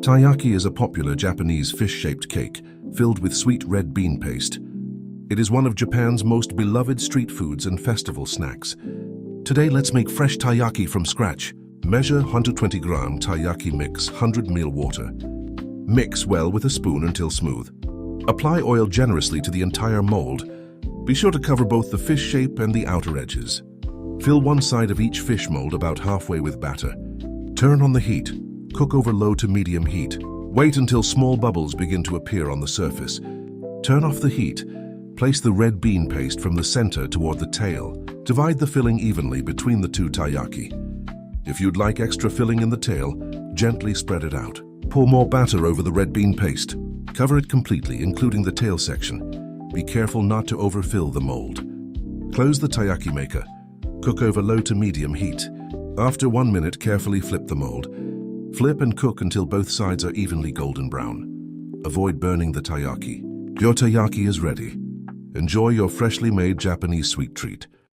Taiyaki is a popular Japanese fish-shaped cake filled with sweet red bean paste. It is one of Japan's most beloved street foods and festival snacks. Today, let's make fresh taiyaki from scratch. Measure 120-gram taiyaki mix, 100 ml water. Mix well with a spoon until smooth. Apply oil generously to the entire mold. Be sure to cover both the fish shape and the outer edges. Fill one side of each fish mold about halfway with batter. Turn on the heat. Cook over low to medium heat. Wait until small bubbles begin to appear on the surface. Turn off the heat. Place the red bean paste from the center toward the tail. Divide the filling evenly between the two taiyaki. If you'd like extra filling in the tail, gently spread it out. Pour more batter over the red bean paste. Cover it completely, including the tail section. Be careful not to overfill the mold. Close the taiyaki maker. Cook over low to medium heat. After 1 minute, carefully flip the mold. Flip and cook until both sides are evenly golden brown. Avoid burning the taiyaki. Your taiyaki is ready. Enjoy your freshly made Japanese sweet treat.